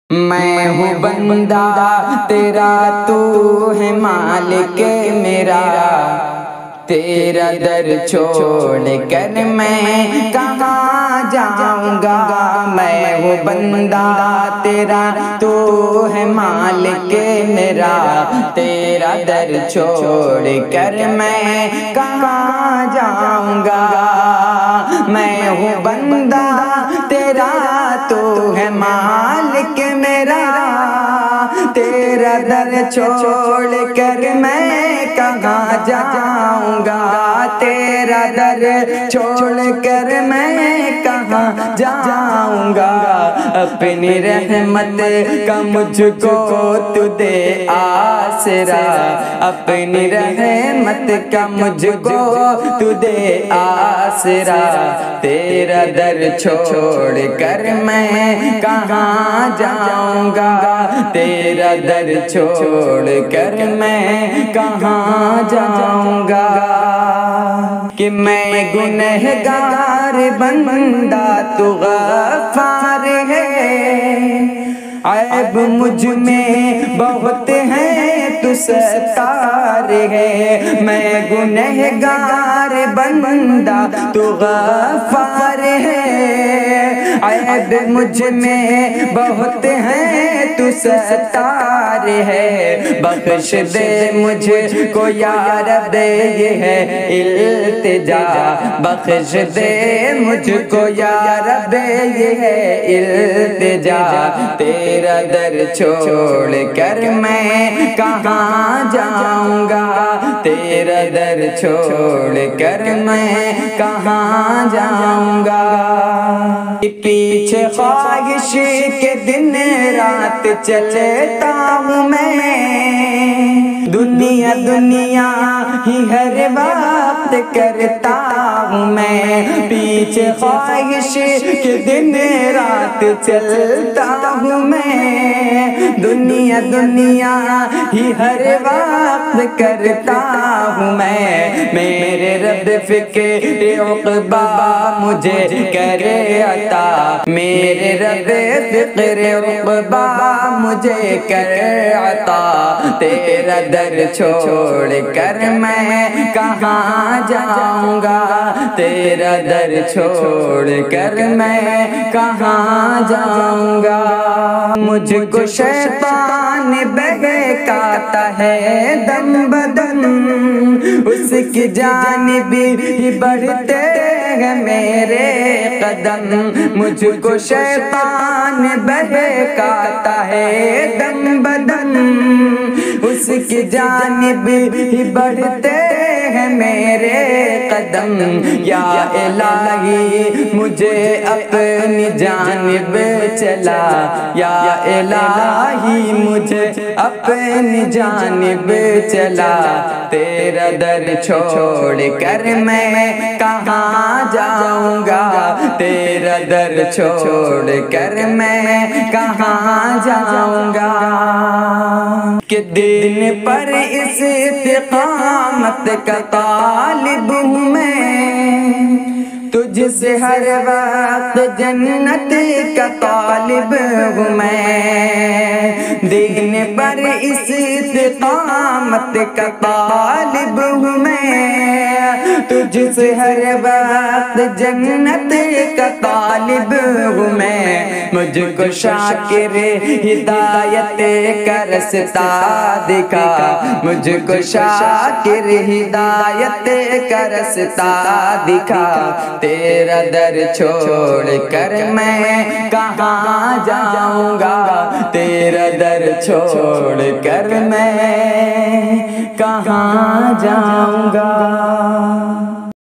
میں ہوں بندہ تیرا، تو ہے مالک میرا، تیرا در چھوڑ کر میں کہاں جاؤں گا۔ میں ہوں بندہ تیرا، تو ہے مالک میرا، تیرا در چھوڑ کر میں کہاں جاؤں گا۔ میں ہوں بندہ تیرا، تو ہے مالک میرا، تیرا در چھوڑ کر میں کہاں جاؤں گا۔ تیرا در چھوڑ کر میں کہاں جاؤں گا۔ اپنی رحمت کا مجھ کو تو دے آسرا، اپنی رحمت کا مجھ کو تو دے آسرا، تیرا در چھوڑ کر میں کہاں جاؤں گا۔ تیرا در چھوڑ کر میں کہاں جاؤں گا۔ کہ میں گنہگار بندہ، تو غفار ہے، عیب مجھ میں بہت ہے، تو ستار ہے۔ میں گنہگار بندہ، تو غفار ہے، عیب مجھ میں بہت ہے، تو ستار ہے۔ بخش دے مجھ کو یا رب، یہ ہے التجا، بخش دے مجھ کو یا رب، یہ ہے التجا، تیرا در چھوڑ کر میں کہاں جاؤں گا۔ تیرا در چھوڑ کر میں کہاں جاؤں گا۔ پیچھے خواہش کے دن رات چلتا ہوں میں، دنیا دنیا ہی ہر وقت کرتا ہوں میں۔ پیچھے خواہش کے دن رات چلتا ہوں میں، دنیا دنیا ہی ہر وقت کرتا ہوں میں۔ میرے رب فکر عقبہ مجھے کرے عطا، میرے رب فکر عقبہ مجھے کرے عطا، تیرا در چھوڑ کر میں کہاں جاؤں گا۔ تیرا در چھوڑ کر میں کہاں جاؤں گا۔ مجھ کو شیطان بہکاتا ہے دم بدن، اس کی جانب ہی بڑھتے ہیں میرے قدم۔ مجھ کو شیطان بہکاتا ہے دم بدن، اس کی جانب ہی بڑھتے ہیں میرے قدم۔ یا الہی مجھے اپنی جانب چلا، یا الہی مجھے اپنی جانب چلا، تیرا در چھوڑ کر میں کہاں جاؤں گا۔ تیرا در چھوڑ کر میں کہاں جاؤں گا۔ کہ دین پر استقامت کا طالب ہوں میں، تجھ سے ہر وقت جنت کا طالب ہوں میں۔ دین پر استقامت کا طالب ہوں میں، تجھ سے ہر وقت جنت کا طالب ہوں میں۔ مجھ کو شاکر ہدایت کا رستہ دکھا، مجھ کو شاکر ہدایت کا رستہ دکھا، تیرا در چھوڑ کر میں کہاں جاؤں گا۔ تیرا در چھوڑ کر میں کہاں جاؤں گا۔